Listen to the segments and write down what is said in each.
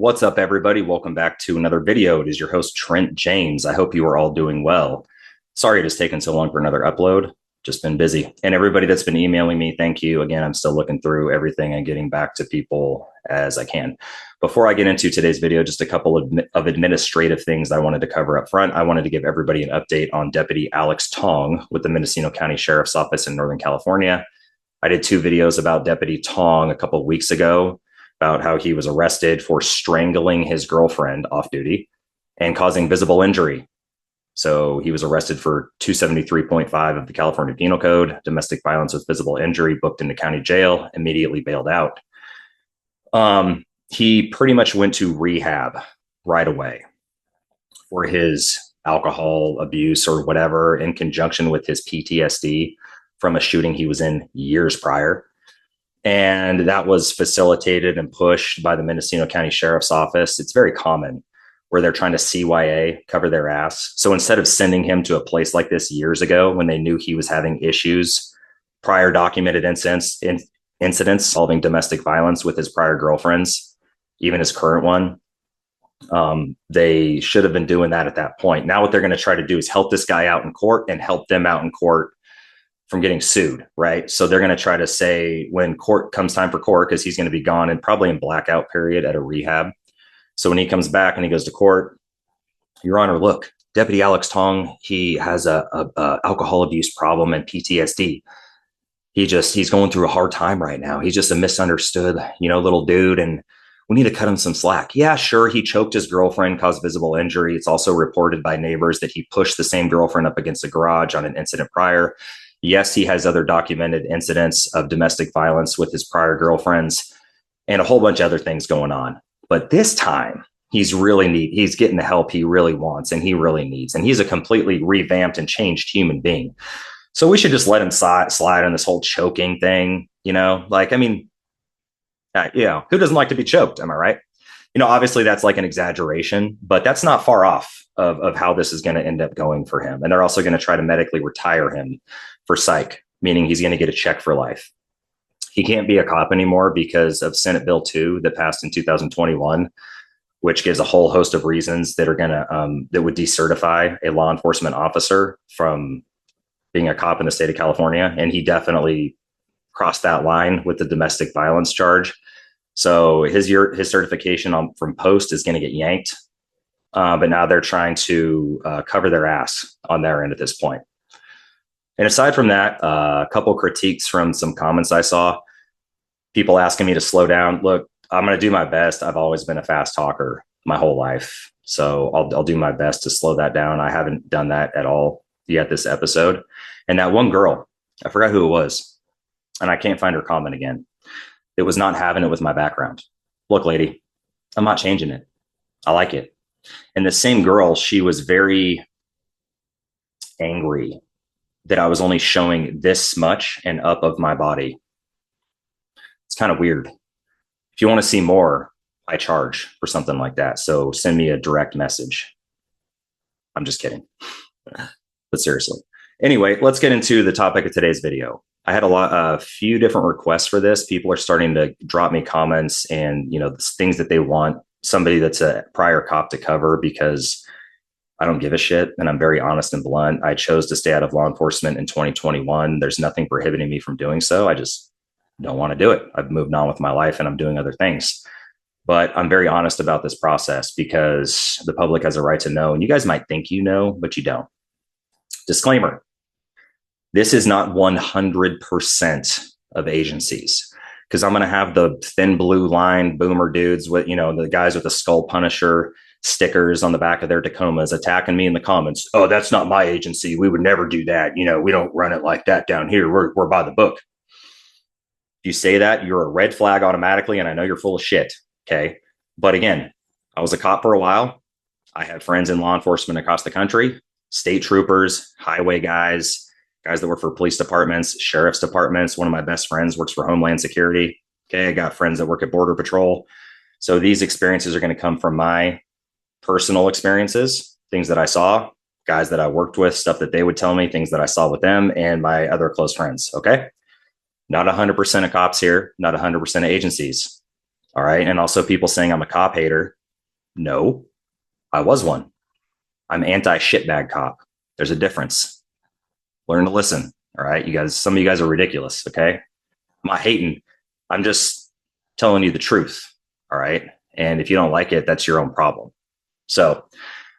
What's up, everybody? Welcome back to another video. It is your host, Trent James. I hope you are all doing well. Sorry it has taken so long for another upload. Just been busy. And everybody that's been emailing me, thank you. Again, I'm still looking through everything and getting back to people as I can. Before I get into today's video, just a couple of administrative things I wanted to cover up front. I wanted to give everybody an update on Deputy Alex Tong with the Mendocino County Sheriff's Office in Northern California. I did 2 videos about Deputy Tong a couple of weeks ago, about how he was arrested for strangling his girlfriend off duty and causing visible injury. So he was arrested for 273.5 of the California Penal Code, domestic violence with visible injury, booked into county jail, immediately bailed out. He pretty much went to rehab right away for his alcohol abuse or whatever, in conjunction with his PTSD from a shooting he was in years prior. And that was facilitated and pushed by the Mendocino County Sheriff's Office. It's very common where they're trying to CYA, cover their ass. So instead of sending him to a place like this years ago when they knew he was having issues, prior documented incidents involving domestic violence with his prior girlfriends, even his current one, they should have been doing that at that point. Now what they're going to try to do is help this guy out in court and help them out in court from getting sued, right? So they're going to try to say when court comes time for court, because he's going to be gone and probably in blackout period at a rehab. So when he comes back and he goes to court, Your Honor, look, Deputy Alex Tong, he has a alcohol abuse problem and PTSD. He's going through a hard time right now. He's just a misunderstood, little dude, and we need to cut him some slack. Yeah, sure, he choked his girlfriend, caused visible injury. It's also reported by neighbors that he pushed the same girlfriend up against a garage on an incident prior. Yes, he has other documented incidents of domestic violence with his prior girlfriends and a whole bunch of other things going on. But this time, he's getting the help he really wants and he really needs. And he's a completely revamped and changed human being. So we should just let him slide on this whole choking thing, who doesn't like to be choked? Am I right? Obviously that's like an exaggeration, but that's not far off of how this is going to end up going for him. And they're also going to try to medically retire him for psych, meaning he's going to get a check for life. He can't be a cop anymore because of Senate Bill 2 that passed in 2021, which gives a whole host of reasons that are going to, that would decertify a law enforcement officer from being a cop in the state of California. And he definitely crossed that line with the domestic violence charge. So his certification from post is going to get yanked. But now they're trying to cover their ass on their end at this point. And aside from that, a couple critiques from some comments I saw, people asking me to slow down. Look, I'm going to do my best. I've always been a fast talker my whole life. So I'll do my best to slow that down. I haven't done that at all yet this episode. And that one girl, I forgot who it was, and I can't find her comment again. It was not having it with my background. Look, lady, I'm not changing it. I like it. And the same girl, she was very angry that I was only showing this much and up of my body. It's kind of weird. If you want to see more, I charge for something like that. So send me a direct message. I'm just kidding. But seriously. Anyway, let's get into the topic of today's video. I had a few different requests for this. People are starting to drop me comments and, things that they want somebody that's a prior cop to cover, because I don't give a shit. And I'm very honest and blunt. I chose to stay out of law enforcement in 2021. There's nothing prohibiting me from doing so. I just don't want to do it. I've moved on with my life and I'm doing other things. But I'm very honest about this process because the public has a right to know. And you guys might think you know, but you don't. Disclaimer. This is not 100% of agencies, because I'm going to have the thin blue line boomer dudes with, the guys with the Skull Punisher stickers on the back of their Tacomas attacking me in the comments. Oh, that's not my agency. We would never do that. We don't run it like that down here. We're by the book. If you say that, you're a red flag automatically, and I know you're full of shit. Okay. But again, I was a cop for a while. I had friends in law enforcement across the country, state troopers, highway guys that work for police departments, sheriff's departments. One of my best friends works for Homeland Security. Okay. I got friends that work at Border Patrol. So these experiences are going to come from my personal experiences, things that I saw, guys that I worked with, stuff that they would tell me, things that I saw with them and my other close friends. Okay. Not 100% of cops here, not 100% of agencies. All right. And also people saying I'm a cop hater. No, I was one. I'm anti shitbag cop. There's a difference. Learn to listen. All right. You guys, some of you guys are ridiculous. Okay. I'm not hating. I'm just telling you the truth. All right. And if you don't like it, that's your own problem. So,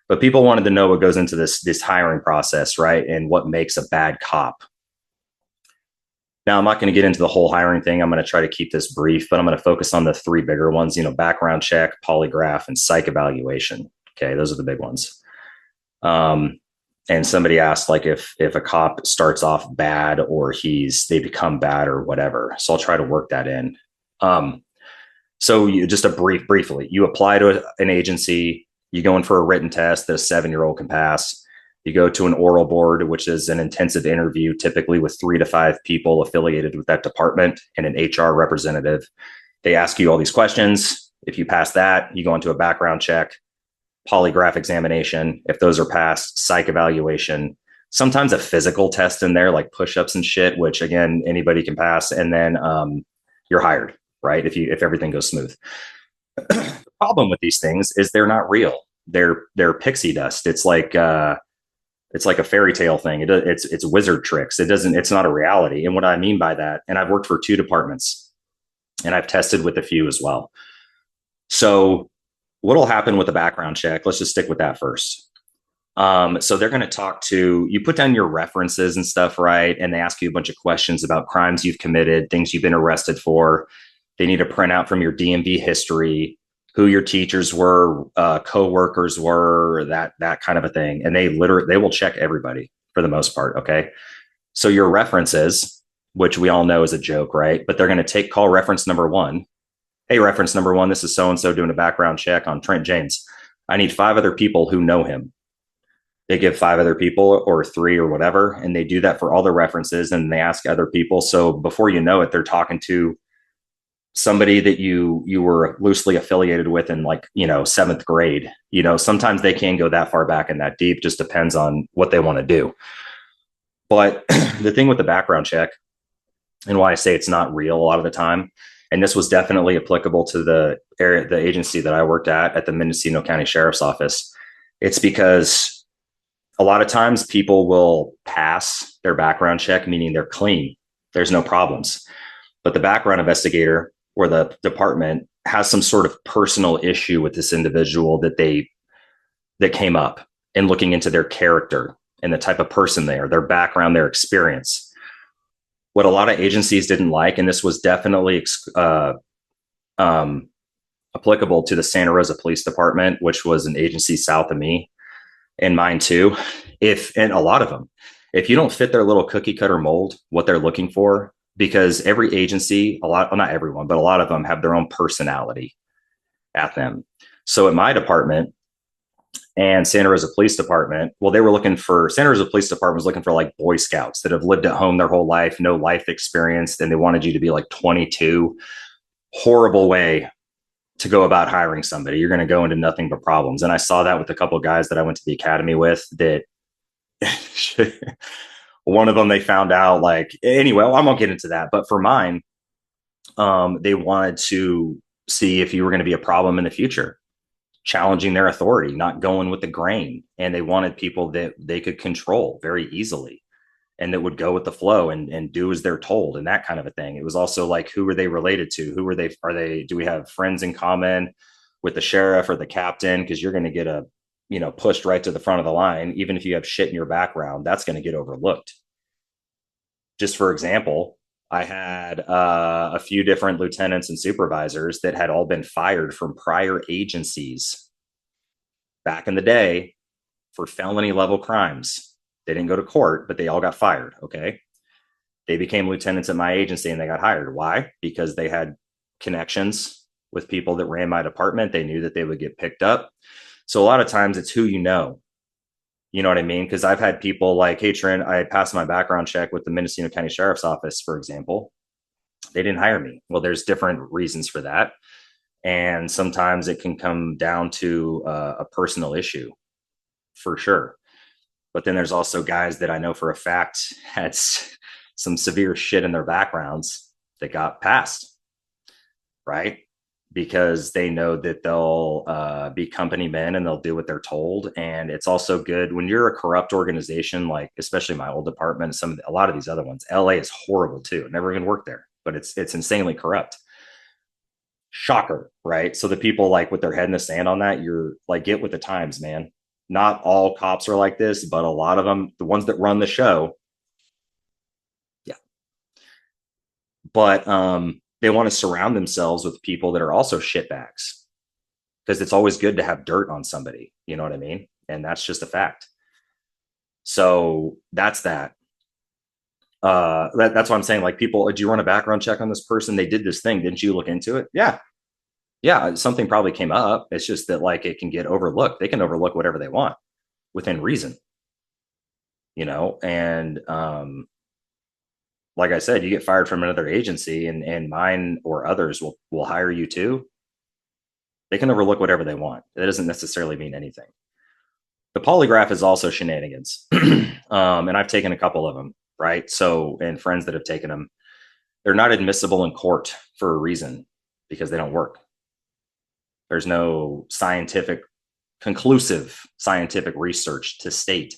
but people wanted to know what goes into this hiring process, right? And what makes a bad cop. Now, I'm not going to get into the whole hiring thing. I'm going to try to keep this brief, but I'm going to focus on the three bigger ones, background check, polygraph, and psych evaluation. Okay, those are the big ones. Um, and somebody asked like if a cop starts off bad or they become bad or whatever. So I'll try to work that in. So just briefly, you apply to an agency, you go in for a written test that a 7-year-old can pass. You go to an oral board, which is an intensive interview, typically with 3 to 5 people affiliated with that department and an HR representative. They ask you all these questions. If you pass that, you go into a background check, polygraph examination. If those are passed, psych evaluation, sometimes a physical test in there, like push-ups and shit, which again, anybody can pass. And then you're hired, right? If everything goes smooth. The problem with these things is they're not real. They're pixie dust. It's like a fairy tale thing. It's wizard tricks. It's not a reality. And what I mean by that, and I've worked for 2 departments and I've tested with a few as well. So what'll happen with a background check? Let's just stick with that first. So they're going to you put down your references and stuff, right? And they ask you a bunch of questions about crimes you've committed, things you've been arrested for. They need to print out from your DMV history, who your teachers were, co-workers were, that kind of a thing. And they will check everybody for the most part. Okay. So your references, which we all know is a joke, right? But they're going to call reference number 1. Hey, reference number 1, this is so-and-so doing a background check on Trent James. I need 5 other people who know him. They give 5 other people or 3 or whatever, and they do that for all the references, and they ask other people. So before you know it, they're talking to somebody that you were loosely affiliated with in 7th grade. Sometimes they can go that far back and that deep, just depends on what they want to do. But the thing with the background check and why I say it's not real a lot of the time, and this was definitely applicable to the agency that I worked at the Mendocino County Sheriff's Office. It's because a lot of times people will pass their background check, meaning they're clean. There's no problems. But the background investigator or the department has some sort of personal issue with this individual that came up, and looking into their character and the type of person they are, their background, their experience. What a lot of agencies didn't like, and this was definitely applicable to the Santa Rosa Police Department, which was an agency south of me, and mine too. And a lot of them, if you don't fit their little cookie cutter mold, what they're looking for, because every agency, not everyone, but a lot of them have their own personality at them. So at my department and Santa Rosa Police Department, Santa Rosa Police Department was looking for like Boy Scouts that have lived at home their whole life, no life experience, and they wanted you to be like 22. Horrible way to go about hiring somebody. You're going to go into nothing but problems. And I saw that with a couple of guys that I went to the academy with, that one of them, they found out anyway, I won't get into that. But for mine, they wanted to see if you were going to be a problem in the future, challenging their authority, not going with the grain. And they wanted people that they could control very easily and that would go with the flow and do as they're told, and that kind of a thing. It was also like, who are they related to? Do we have friends in common with the sheriff or the captain? Because you're going to get pushed right to the front of the line. Even if you have shit in your background, that's going to get overlooked. Just for example, I had a few different lieutenants and supervisors that had all been fired from prior agencies back in the day for felony level crimes. They didn't go to court, but they all got fired. Okay. They became lieutenants at my agency and they got hired. Why? Because they had connections with people that ran my department. They knew that they would get picked up. So a lot of times it's who you know. You know what I mean? Because I've had people like, hey, Trent, I passed my background check with the Mendocino County Sheriff's Office, for example. They didn't hire me. Well, there's different reasons for that. And sometimes it can come down to a personal issue, for sure. But then there's also guys that I know for a fact had some severe shit in their backgrounds that got passed, right? because they know that they'll be company men and they'll do what they're told. And it's also good when you're a corrupt organization, like especially my old department, a lot of these other ones. LA is horrible too. Never even worked there, but it's insanely corrupt. Shocker, right? So the people like with their head in the sand on that, you're like, get with the times, man. Not all cops are like this, but a lot of them, the ones that run the show, yeah. But they want to surround themselves with people that are also shitbags because it's always good to have dirt on somebody. You know what I mean? And that's just a fact. So that's that. That's what I'm saying. Like, people, do you run a background check on this person? They did this thing. Didn't you look into it? Yeah. Yeah. Something probably came up. It's just that, like, it can get overlooked. They can overlook whatever they want within reason, and like I said, you get fired from another agency and mine or others will hire you too. They can overlook whatever they want. That doesn't necessarily mean anything. The polygraph is also shenanigans. And I've taken a couple of them, right? So, and friends that have taken them, they're not admissible in court for a reason because they don't work. There's no conclusive scientific research to state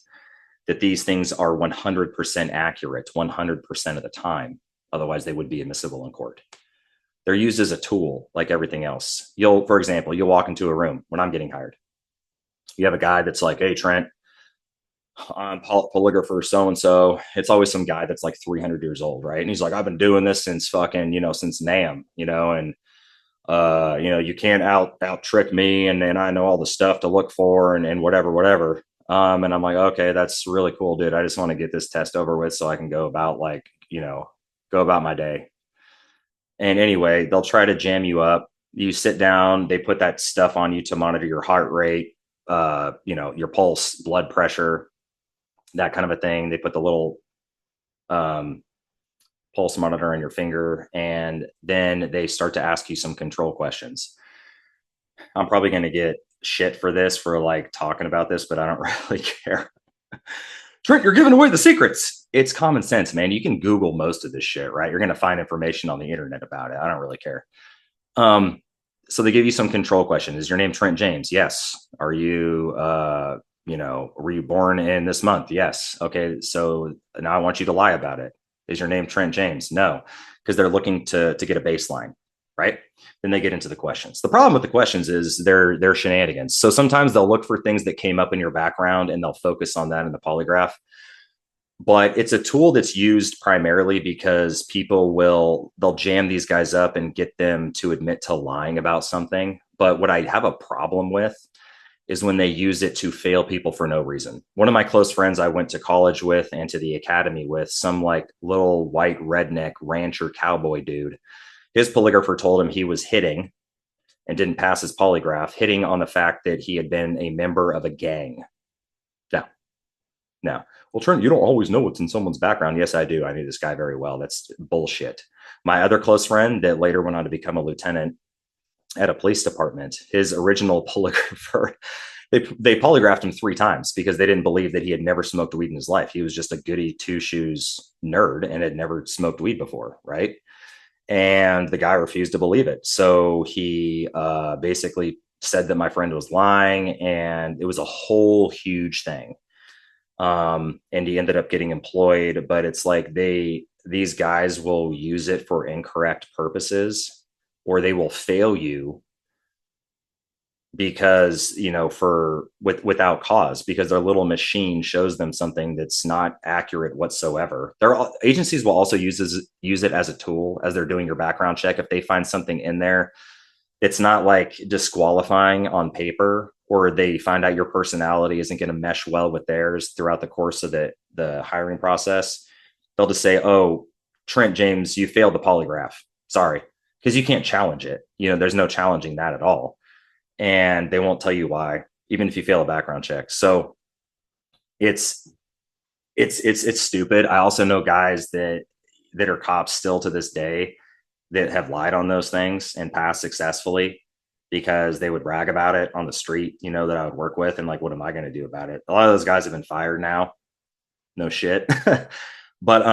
that these things are 100% accurate 100% of the time. Otherwise, they would be admissible in court. They're used as a tool like everything else. For example, you'll walk into a room when I'm getting hired. You have a guy that's like, hey, Trent, I'm polygrapher so and so. It's always some guy that's like 300 years old, right? And he's like, I've been doing this since fucking, since NAM, and you can't out trick me, and I know all the stuff to look for and whatever. And I'm like, okay, that's really cool, dude. I just want to get this test over with so I can go about go about my day. And anyway, they'll try to jam you up. You sit down, they put that stuff on you to monitor your heart rate, your pulse, blood pressure, that kind of a thing. They put the little pulse monitor on your finger, and then they start to ask you some control questions. I'm probably going to get shit for this, for like talking about this, but I don't really care. Trent, you're giving away the secrets. It's common sense, man. You can Google most of this shit, right? You're going to find information on the internet about it. I don't really care. So they give you some control question. Is your name Trent James? Yes. Are you, were you born in this month? Yes. Okay. So now I want you to lie about it. Is your name Trent James? No, because they're looking to get a baseline, right? Then they get into the questions. The problem with the questions is they're shenanigans. So sometimes they'll look for things that came up in your background and they'll focus on that in the polygraph. But it's a tool that's used primarily because they'll jam these guys up and get them to admit to lying about something. But what I have a problem with is when they use it to fail people for no reason. One of my close friends I went to college with and to the academy with, some like little white redneck rancher cowboy dude, his polygrapher told him he was hitting and didn't pass his polygraph, hitting on the fact that he had been a member of a gang. No. Well, Trent, you don't always know what's in someone's background. Yes, I do. I knew this guy very well. That's bullshit. My other close friend that later went on to become a lieutenant at a police department, his original polygrapher, they polygraphed him 3 times because they didn't believe that he had never smoked weed in his life. He was just a goody two shoes nerd and had never smoked weed before, right? And the guy refused to believe it. So he basically said that my friend was lying, and it was a whole huge thing. And he ended up getting employed, but it's like these guys will use it for incorrect purposes, or they will fail you because without cause, because their little machine shows them something that's not accurate whatsoever. Agencies will also use it as a tool as they're doing your background check. If they find something in there, it's not like disqualifying on paper, or they find out your personality isn't going to mesh well with theirs throughout the course of the hiring process. They'll just say, oh, Trent James, you failed the polygraph. Sorry. Because you can't challenge it. There's no challenging that at all. And they won't tell you why, even if you fail a background check. So it's stupid. I also know guys that are cops still to this day that have lied on those things and passed successfully because they would brag about it on the street, that I would work with. And like, what am I going to do about it? A lot of those guys have been fired now. No shit. But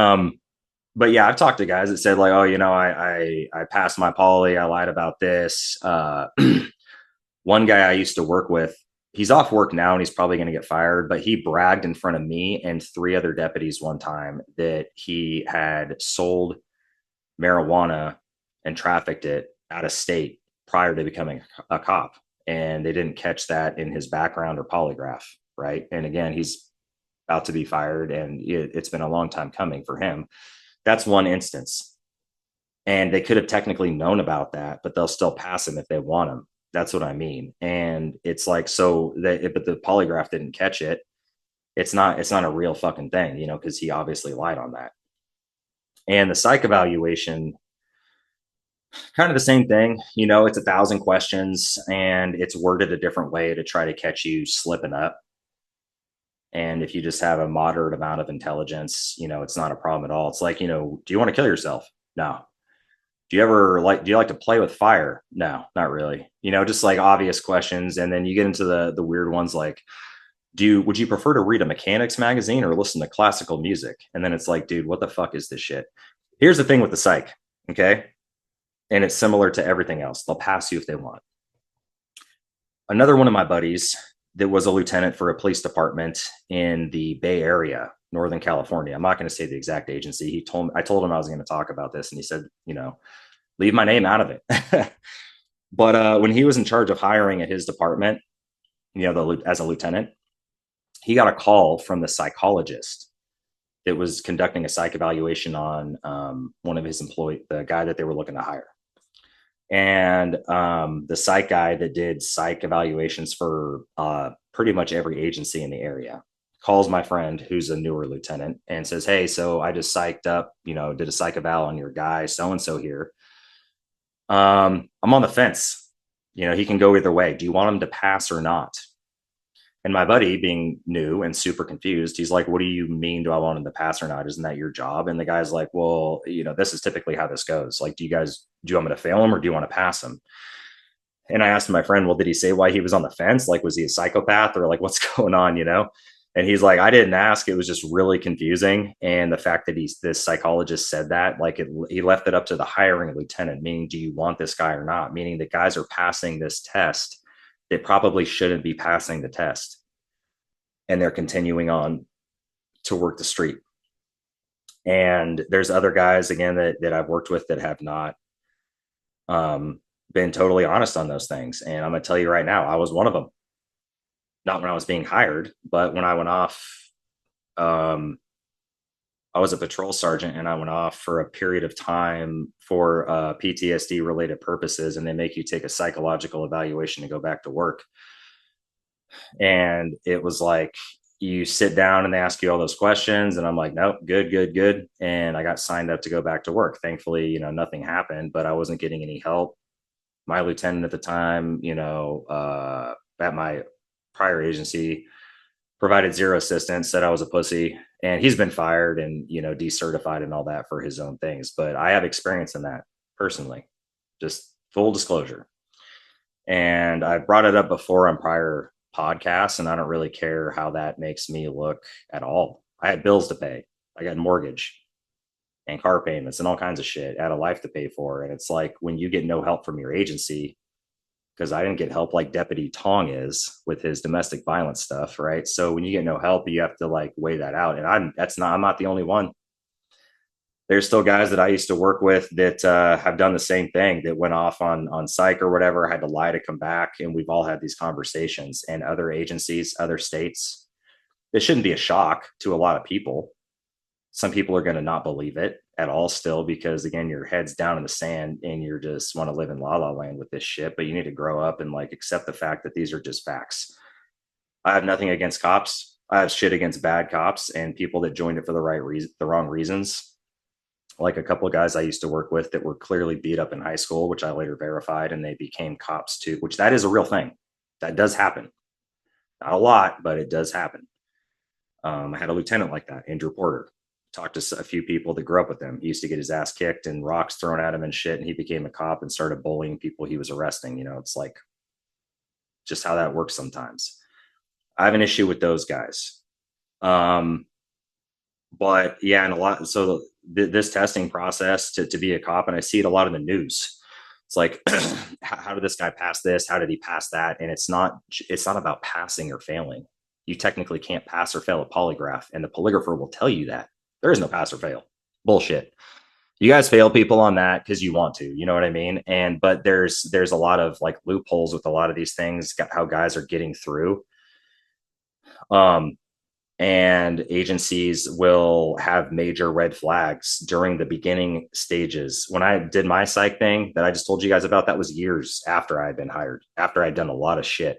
but yeah, I've talked to guys that said like, oh, I passed my poly, I lied about this. One guy I used to work with, he's off work now and he's probably going to get fired, but he bragged in front of me and three other deputies one time that he had sold marijuana and trafficked it out of state prior to becoming a cop. And they didn't catch that in his background or polygraph. Right. And again, he's about to be fired and it's been a long time coming for him. That's one instance. And they could have technically known about that, but they'll still pass him if they want him. That's what I mean. And it's like, so that, but the polygraph didn't catch it. It's not a real fucking thing, because he obviously lied on that. And the psych evaluation, kind of the same thing. It's 1,000 questions and it's worded a different way to try to catch you slipping up. And if you just have a moderate amount of intelligence, it's not a problem at all. It's like, do you want to kill yourself? No. Do you like to play with fire? No, not really. Just like obvious questions. And then you get into the weird ones like, would you prefer to read a mechanics magazine or listen to classical music? And then it's like, dude, what the fuck is this shit? Here's the thing with the psych. Okay. And it's similar to everything else. They'll pass you if they want. Another one of my buddies that was a lieutenant for a police department in the Bay Area, Northern California. I'm not going to say the exact agency. I told him I was going to talk about this, and he said, leave my name out of it. But when he was in charge of hiring at his department, as a lieutenant, he got a call from the psychologist that was conducting a psych evaluation on one of his employees, the guy that they were looking to hire. And the psych guy that did psych evaluations for pretty much every agency in the area calls my friend who's a newer lieutenant and says, hey, so I just psyched up, did a psych eval on your guy so-and-so here. I'm on the fence. He can go either way. Do you want him to pass or not? And my buddy, being new and super confused, he's like, what do you mean? Do I want him to pass or not? Isn't that your job? And the guy's like, well, this is typically how this goes. Like, do you want me to fail him or do you want to pass him? And I asked my friend, well, did he say why he was on the fence? Like, was he a psychopath or like, what's going on, And he's like, I didn't ask. It was just really confusing. And the fact that this psychologist said that, like, he left it up to the hiring lieutenant, meaning, do you want this guy or not? Meaning that guys are passing this test that probably shouldn't be passing the test. And they're continuing on to work the street. And there's other guys, again, that I've worked with that have not been totally honest on those things. And I'm going to tell you right now, I was one of them. Not when I was being hired, but when I went off, I was a patrol sergeant and I went off for a period of time for PTSD related purposes. And they make you take a psychological evaluation to go back to work. And it was like, you sit down and they ask you all those questions. And I'm like, nope, good, good, good. And I got signed up to go back to work. Thankfully, nothing happened, but I wasn't getting any help. My lieutenant at the time, at my prior agency, provided zero assistance, said I was a pussy, and he's been fired and, decertified and all that for his own things. But I have experience in that personally, just full disclosure. And I brought it up before on prior podcasts, and I don't really care how that makes me look at all. I had bills to pay. I got mortgage and car payments and all kinds of shit. I had a life to pay for. And it's like, when you get no help from your agency, because I didn't get help like Deputy Tong is with his domestic violence stuff, right? So when you get no help, you have to like weigh that out. And I'm not the only one. There's still guys that I used to work with that have done the same thing, that went off on psych or whatever, had to lie to come back. And we've all had these conversations. And other agencies, other states, it shouldn't be a shock to a lot of people. Some people are going to not believe it at all still, because again, your head's down in the sand and you just want to live in la la land with this shit. But you need to grow up and like accept the fact that these are just facts. I have nothing against cops. I have shit against bad cops and people that joined it for the wrong reasons. Like a couple of guys I used to work with that were clearly beat up in high school, which I later verified, and they became cops too, which that is a real thing. That does happen. Not a lot, but it does happen. I had a lieutenant like that, Andrew Porter. Talked to a few people that grew up with him. He used to get his ass kicked and rocks thrown at him and shit. And he became a cop and started bullying people he was arresting. It's like just how that works sometimes. I have an issue with those guys. But yeah, and a lot. So this testing process to be a cop, and I see it a lot in the news. It's like, how did this guy pass this? How did he pass that? And it's not about passing or failing. You technically can't pass or fail a polygraph, and the polygrapher will tell you that there is no pass or fail. Bullshit. You guys fail people on that because you want to, you know what I mean? And but there's a lot of like loopholes with a lot of these things, how guys are getting through. Um, and agencies will have major red flags during the beginning stages. When I did my psych thing that I just told you guys about, that was years after I had been hired, after I'd done a lot of shit.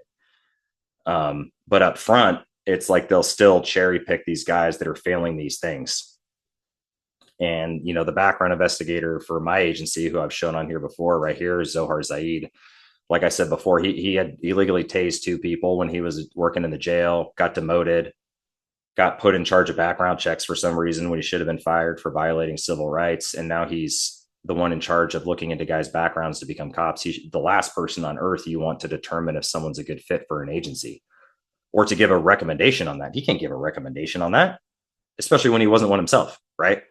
But up front, it's like they'll still cherry pick these guys that are failing these things. And, you know, the background investigator for my agency, who I've shown on here before, right here, is Zohar Zaid. Like I said before, he had illegally tased 2 people when he was working in the jail, got demoted, got put in charge of background checks for some reason when he should have been fired for violating civil rights. And now he's the one in charge of looking into guys' backgrounds to become cops. He's the last person on earth you want to determine if someone's a good fit for an agency or to give a recommendation on that. He can't give a recommendation on that, especially when he wasn't one himself, right?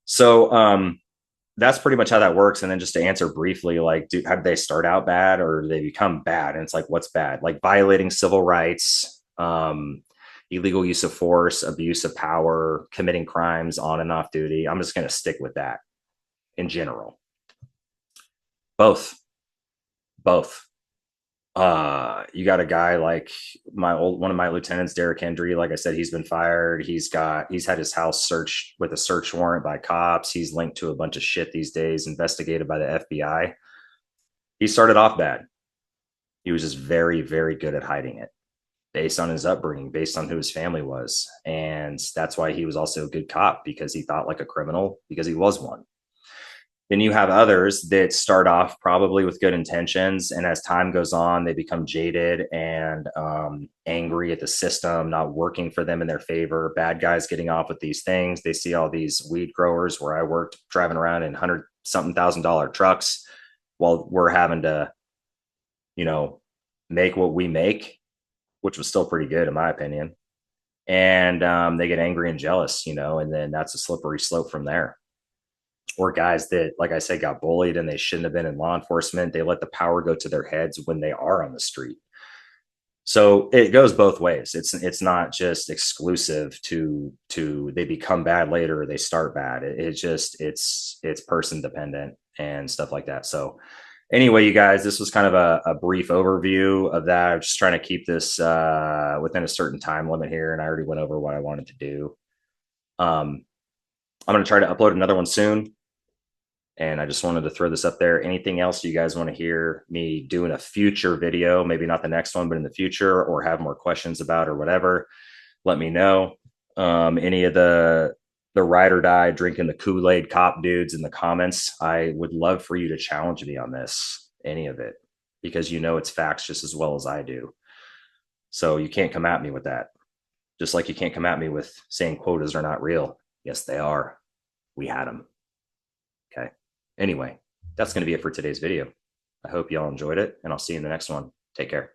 So that's pretty much how that works. And then just to answer briefly, like, how did they start out bad or do they become bad? And it's like, what's bad? Like violating civil rights, illegal use of force, abuse of power, committing crimes on and off duty. I'm just going to stick with that in general. Both. You got a guy like one of my lieutenants, Derek Hendry. Like I said, he's been fired. He's had his house searched with a search warrant by cops. He's linked to a bunch of shit these days, investigated by the FBI. He started off bad. He was just very, very good at hiding it based on his upbringing, based on who his family was. And that's why he was also a good cop, because he thought like a criminal, because he was one. Then you have others that start off probably with good intentions, and as time goes on, they become jaded and angry at the system not working for them in their favor. Bad guys getting off with these things. They see all these weed growers where I worked driving around in $100,000 trucks while we're having to, you know, make what we make, which was still pretty good in my opinion. And they get angry and jealous, you know, and then that's a slippery slope from there. Or guys that, like I said, got bullied and they shouldn't have been in law enforcement. They let the power go to their heads when they are on the street. So it goes both ways. It's not just exclusive to they become bad later or they start bad. It's person dependent and stuff like that. So anyway, you guys, this was kind of a brief overview of that. I'm just trying to keep this within a certain time limit here, and I already went over what I wanted to do. I'm going to try to upload another one soon. And I just wanted to throw this up there. Anything else you guys want to hear me do in a future video, maybe not the next one, but in the future, or have more questions about or whatever, let me know. Any of the ride or die drinking the Kool-Aid cop dudes in the comments, I would love for you to challenge me on this, any of it, because you know it's facts just as well as I do. So you can't come at me with that. Just like you can't come at me with saying quotas are not real. Yes, they are. We had them. Okay. Anyway, that's going to be it for today's video. I hope y'all enjoyed it, and I'll see you in the next one. Take care.